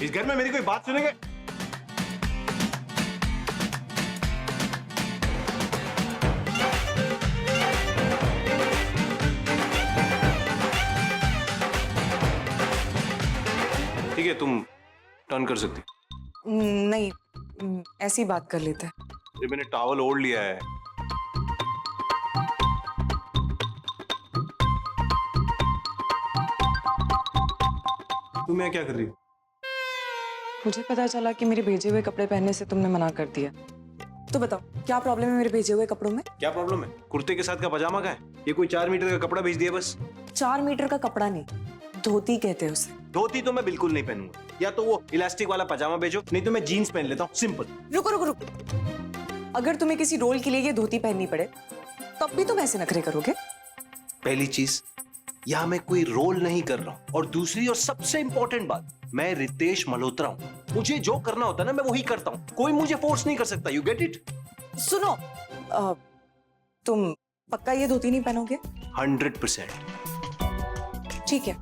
इस घर में मेरी कोई बात सुनेंगे? ठीक है, तुम टर्न कर सकती। नहीं, ऐसी बात कर लेते हैं। ये मैंने टॉवल ओढ़ लिया है। तुम यहाँ क्या कर रही हो? मुझे पता चला कि मेरे भेजे हुए कपड़े पहनने से तुमने मना कर दिया। तो बताओ, क्या प्रॉब्लम है मेरे भेजे हुए कपड़ों में? क्या प्रॉब्लम है? कुर्ते के साथ का पजामा का है? ये कोई 4 मीटर का कपड़ा भेज दिया बस। 4 मीटर का कपड़ा नहीं, धोती कहते हैं उसे। धोती तो मैं बिल्कुल नहीं पहनूंगा। या तो वो इलास्टिक वाला पजामा भेजो, नहीं तो मैं जीन्स पहन लेता हूँ, सिंपल। रुको रुको रुको, अगर तुम्हें किसी रोल के लिए ये धोती पहननी पड़े तब भी तुम ऐसे नखरे करोगे? पहली चीज, यहाँ मैं कोई रोल नहीं कर रहा हूँ, और दूसरी और सबसे इंपॉर्टेंट बात, मैं रितेश मल्होत्रा हूँ। मुझे जो करना होता है ना, मैं वही करता हूँ। कोई मुझे फोर्स नहीं कर सकता। You get it? सुनो, तुम पक्का ये धोती नहीं पहनोगे? 100%। ठीक है,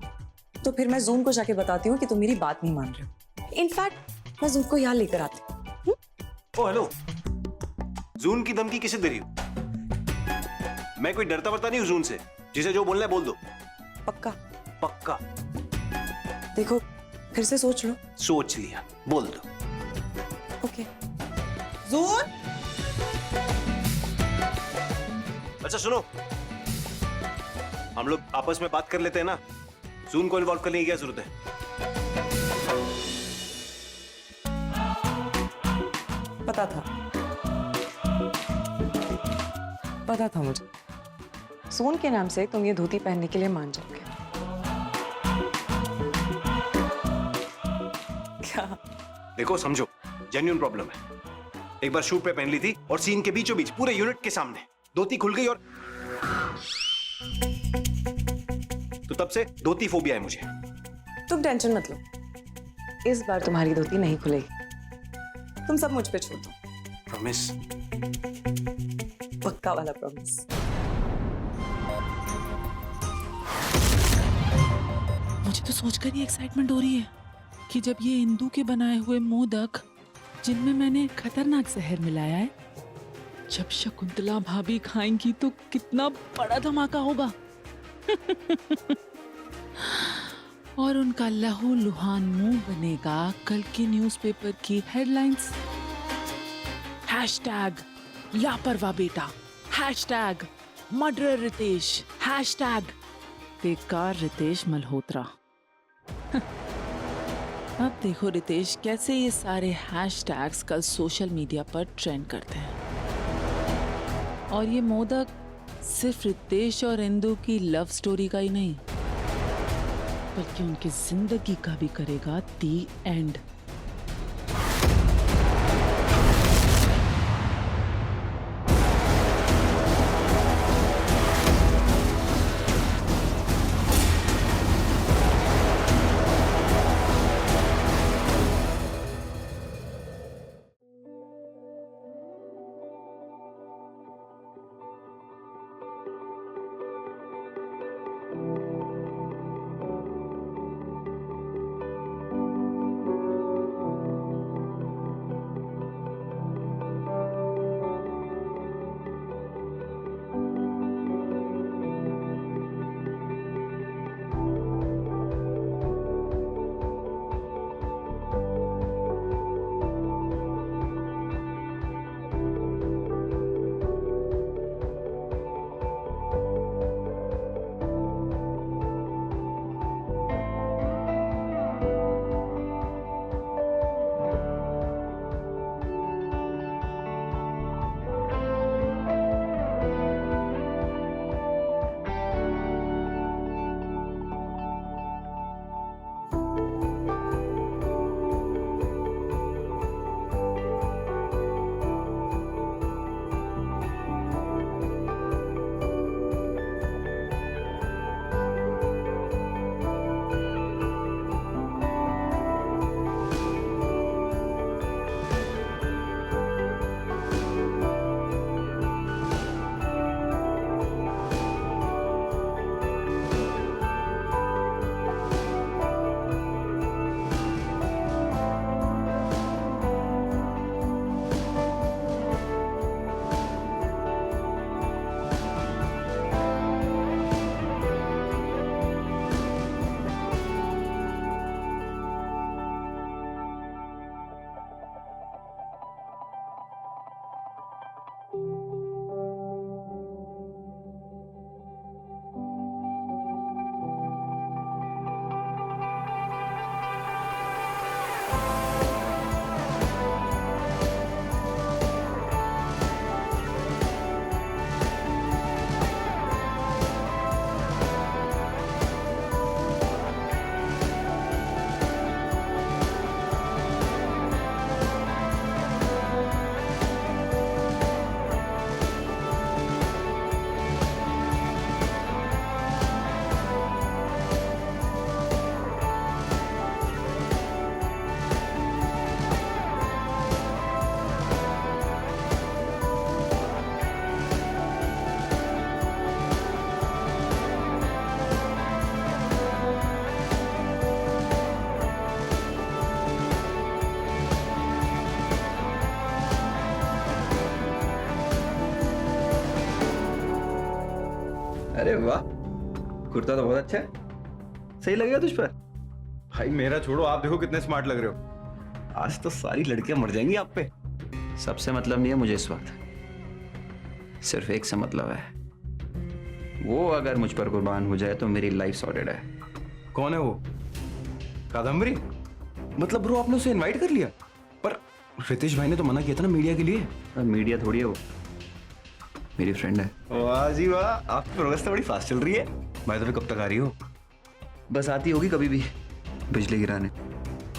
तो फिर मैं जून को जाके बताती हूँ कि तुम मेरी बात नहीं मान रहे हो। इनफैक्ट मैं जून को यहाँ लेकर आती हूँ। ओ हेलो, जून की धमकी किसे दे रही हो? मैं कोई डरता वरता नहीं हूँ जून से। जिसे जो बोलना है बोल दो। पक्का? पक्का। देखो, फिर से सोच लो। सोच लिया, बोल दो। ओके। जून, अच्छा सुनो, हम लोग आपस में बात कर लेते हैं ना। जून को इन्वॉल्व करने की क्या जरूरत है? पता था, पता था मुझे। सोन के नाम से तुम ये धोती पहनने के लिए मान जाओगे। क्या? देखो समझो, जेन्युइन प्रॉब्लम है। एक बार शूट पे पहन ली थी और सीन के बीचों बीच पूरे यूनिट के सामने धोती खुल गई, और तो तब से धोती फोबिया है मुझे। तुम टेंशन मत लो, इस बार तुम्हारी धोती नहीं खुलेगी। तुम सब मुझ पे छोड़ दो। प्रॉमिस? पक्का वाला प्रॉमिस। मुझे तो सोचकर ही एक्साइटमेंट हो रही है कि जब ये इंदु के बनाए हुए मोदक, जिनमें मैंने खतरनाक जहर मिलाया है, जब शकुंतला भाभी खाएंगी तो कितना बड़ा धमाका होगा। और उनका लहू लुहान मुंह बनेगा कल की न्यूज़पेपर की हेडलाइंस। हैशटैग लापरवाह बेटा, हैशटैग मर्डरर रितेश, हैशटैग बेकार रितेश मल्होत्रा। अब देखो रितेश, कैसे ये सारे हैशटैग्स कल सोशल मीडिया पर ट्रेंड करते हैं। और ये मोदक सिर्फ रितेश और इंदु की लव स्टोरी का ही नहीं, बल्कि उनकी जिंदगी का भी करेगा दी एंड। अरे वाह, कुर्ता तो बहुत अच्छा है, सही लगेगा तुझ पर। भाई मेरा छोड़ो, आप देखो कितने स्मार्ट लग रहे हो। आज तो सारी लड़कियां मर जाएंगी आप पे। सबसे मतलब नहीं है मुझे इस वक्त, सिर्फ एक से मतलब है। वो अगर मुझ पर कुर्बान हो जाए तो मेरी लाइफ सॉर्टेड है। कौन है वो? कादम्बरी? मतलब ब्रो आपने उसे इनवाइट कर लिया? पर रितेश भाई ने तो मना किया था ना मीडिया के लिए। अब मीडिया थोड़ी है वो, मेरी फ्रेंड है। वाह जी वाह, आपकी प्रोग्रेस तो बड़ी फास्ट चल रही है। भाई तो कब तक आ रही हो? बस आती होगी कभी भी बिजली गिराने।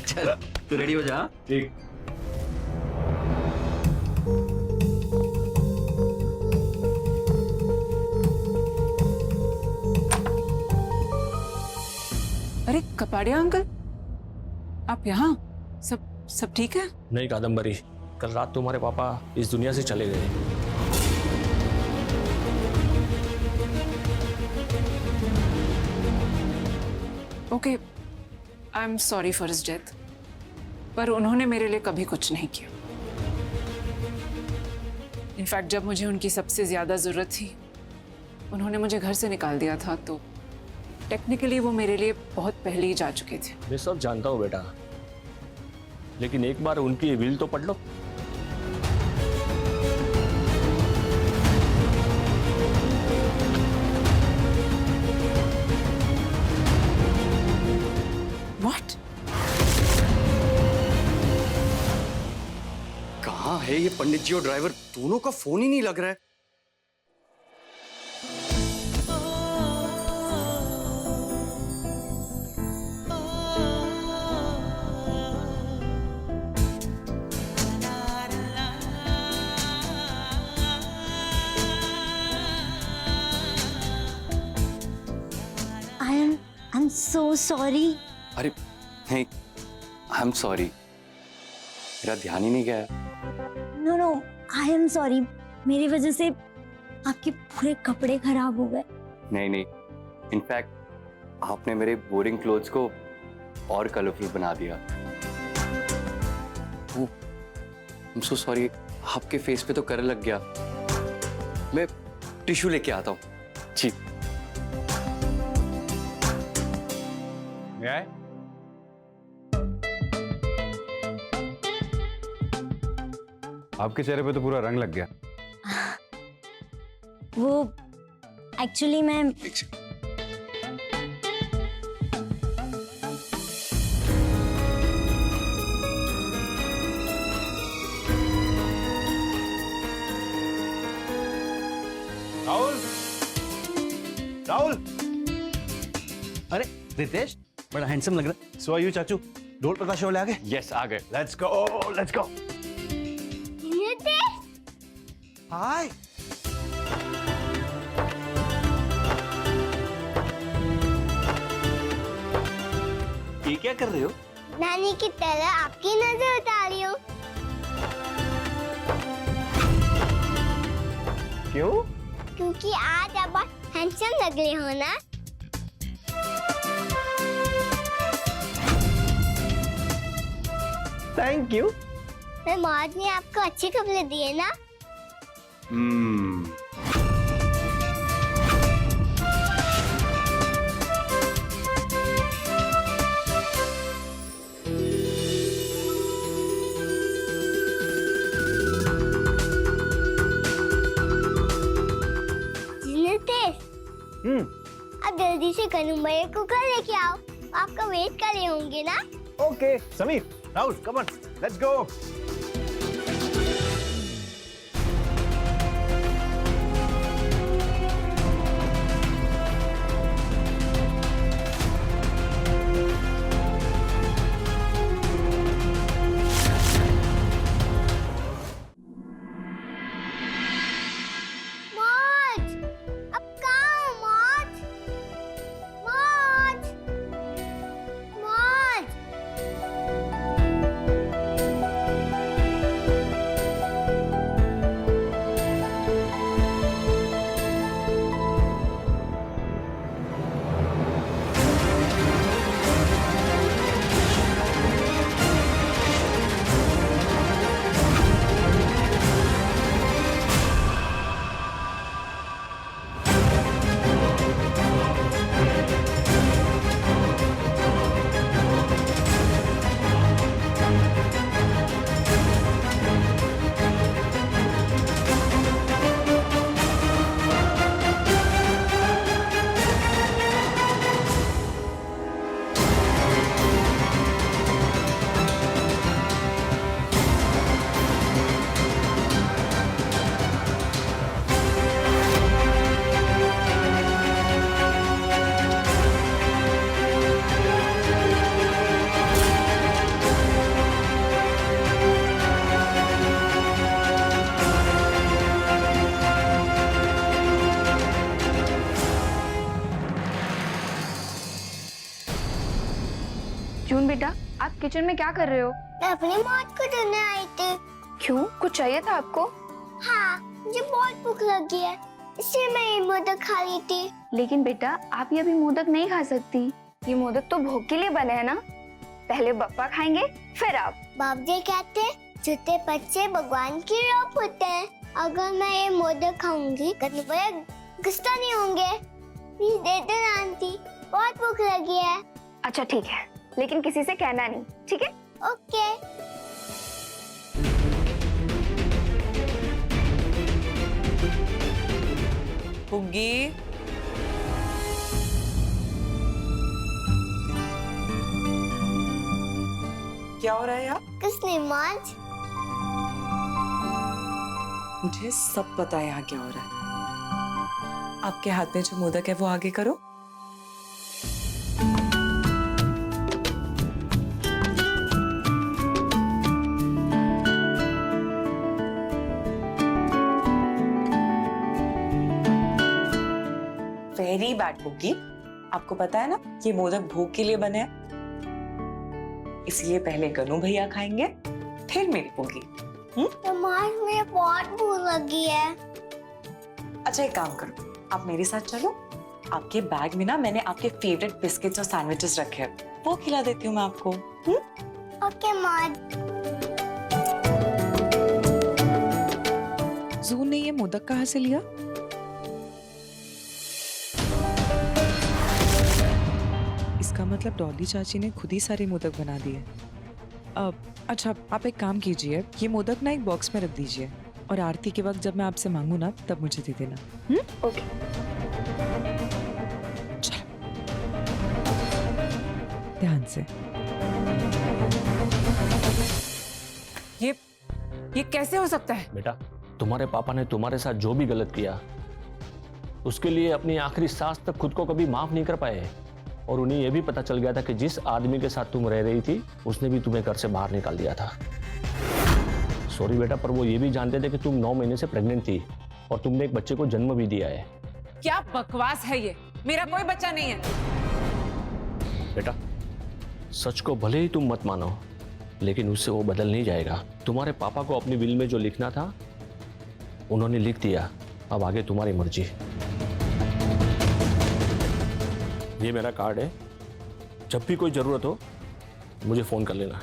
चल तू रेडी हो जा। ठीक। अरे कपाड़िया अंकल, आप यहाँ? सब ठीक है? नहीं कादम्बरी, कल रात तुम्हारे पापा इस दुनिया से चले गए। Okay, I am sorry for his death, पर उन्होंने मेरे लिए कभी कुछ नहीं किया। इनफैक्ट जब मुझे उनकी सबसे ज्यादा जरूरत थी, उन्होंने मुझे घर से निकाल दिया था, तो टेक्निकली वो मेरे लिए बहुत पहले ही जा चुके थे। मैं सब जानता हूँ बेटा, लेकिन एक बार उनकी विल तो पढ़ लो। व्हाट? कहाँ है ये पंडित जी और ड्राइवर? दोनों का फोन ही नहीं लग रहा है। I'm so sorry. अरे नहीं, आई एम सॉरी, मेरा ध्यान ही नहीं गया। No, I am sorry. मेरी वजह से आपके पूरे कपड़े खराब हो गए। नहीं नहीं, इनफैक्ट आपने मेरे बोरिंग क्लोथ्स को और कलरफुल बना दिया। आई एम सो सॉरी, आपके फेस पे तो करल लग गया। मैं टिश्यू लेके आता हूँ। जी। आए? आपके चेहरे पे तो पूरा रंग लग गया। वो एक्चुअली मैं राहुल, राहुल, अरे रितेश, बड़ा हैंडसम लग रहा है। सो आर यू चाचू? ढोल प्रकाश वाले आ गए? यस, आ गए। Let's go, let's go. Hi. ये क्या कर रहे हो? नानी की तरह आपकी नजर उतार रही हूँ। क्यों? क्योंकि आज आप बहुत हैंडसम लग रहे हो ना। Thank you. मैं मौज ने आपको अच्छे कपड़े दिए ना। अब जल्दी से करूँ भैया को घर लेके आओ, आपका वेट कर रहे होंगे ना। Okay Sameer, Rahul, come on, let's go. मौज, अब कहाँ हो मौज? मौज, मौज। आप किचन में क्या कर रहे हो? मैं अपनी मौत को ढूंढने आई थी। क्यों, कुछ चाहिए था आपको? हाँ, मुझे बहुत भूख लगी है, इसलिए मैं ये मोदक खा ली थी। लेकिन बेटा, आप ये अभी मोदक नहीं खा सकती। ये मोदक तो भोग के लिए बने हैं ना। पहले बप्पा खाएंगे, फिर आप। बाप जी कहते हैं छोटे बच्चे भगवान की रूप होते हैं। अगर मैं ये मोदक खाऊंगी तो बड़े गुस्सा नहीं होंगे। प्लीज दे देना आंटी, बहुत भूख लगी है। अच्छा ठीक है, लेकिन किसी से कहना नहीं, ठीक है? ओके। पुग्गी, क्या हो रहा है यार? कुछ नहीं माज। मुझे सब पता है यहाँ क्या हो रहा है। आपके हाथ में जो मोदक है वो आगे करो। वेरी बैड पुग्गी। आपको पता है ना ये मोदक भोग के लिए बने हैं, इसलिए पहले गनू भैया खाएंगे, फिर मेरी पुग्गी। माज, मुझे बहुत भूख लगी है। अच्छा एक काम करो, आप मेरे साथ चलो। आपके बैग में ना मैंने आपके फेवरेट बिस्किट्स और सैंडविचेस रखे हैं, वो खिला देती हूँ मैं आपको। ओके माज। जून ने ये मोदक कहाँ से लिया? इसका मतलब डॉली चाची ने खुद ही सारे मोदक बना दिए। अच्छा आप एक काम कीजिए, ये मोदक ना एक बॉक्स में रख दीजिए और आरती के वक्त जब मैं आपसे मांगू ना तब मुझे दे देना। ओके। चलो ध्यान से। ये कैसे हो सकता है? बेटा, तुम्हारे पापा ने तुम्हारे साथ जो भी गलत किया उसके लिए अपनी आखिरी सांस तक खुद को कभी माफ नहीं कर पाए। और उन्हें यह भी पता चल गया था कि जिस आदमी के साथ तुम रह रही थी उसने भी तुम्हें घर से बाहर निकाल दिया था। सॉरी बेटा, पर वो ये भी जानते थे कि तुम 9 महीने से प्रेग्नेंट थी और तुमने एक बच्चे को जन्म भी दिया है। क्या बकवास है ये? मेरा कोई बच्चा नहीं है। बेटा, सच को भले ही तुम मत मानो, लेकिन उससे वो बदल नहीं जाएगा। तुम्हारे पापा को अपनी विल में जो लिखना था उन्होंने लिख दिया, अब आगे तुम्हारी मर्जी। ये मेरा कार्ड है, जब भी कोई जरूरत हो मुझे फोन कर लेना।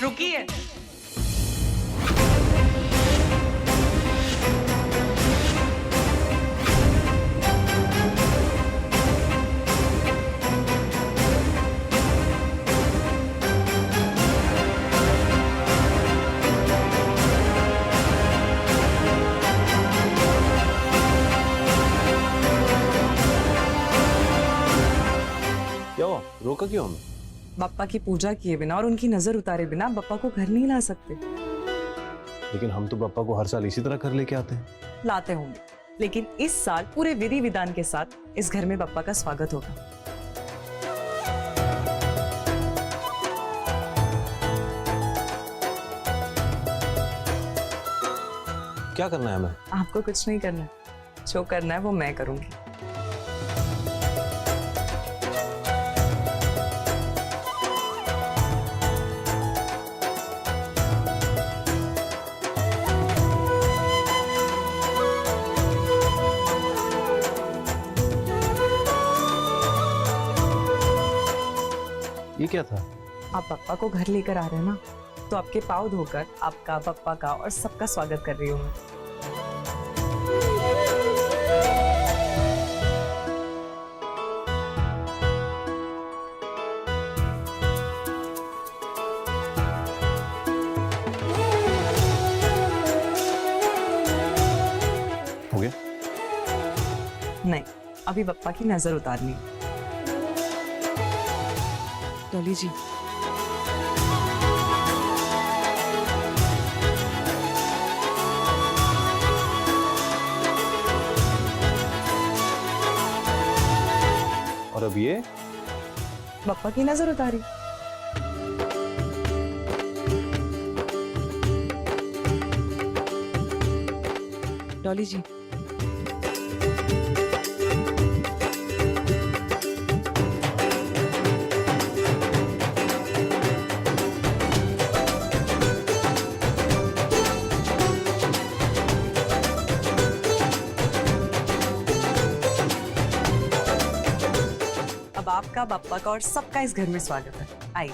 रुकिए। क्या हुआ, रोका क्यों हमें? बप्पा की पूजा किए बिना और उनकी नजर उतारे बिना बप्पा को घर नहीं ला सकते। लेकिन हम तो पापा को हर साल इसी तरह कर लेके आते हैं। लाते होंगे, लेकिन इस साल पूरे विधि विधान के साथ इस घर में बप्पा का स्वागत होगा। क्या करना है हमें? आपको कुछ नहीं करना, जो करना है वो मैं करूंगी। ये क्या था? आप पप्पा को घर लेकर आ रहे हैं ना, तो आपके पाँव धोकर आपका, पप्पा का और सबका स्वागत कर रही हूँ मैं। हो गया? नहीं, अभी पप्पा की नजर उतारनी है। डॉली जी, और अब ये? पप्पा की नजर उतारी। डॉली जी, अब आपका, पप्पा का और सबका इस घर में स्वागत है। आइए।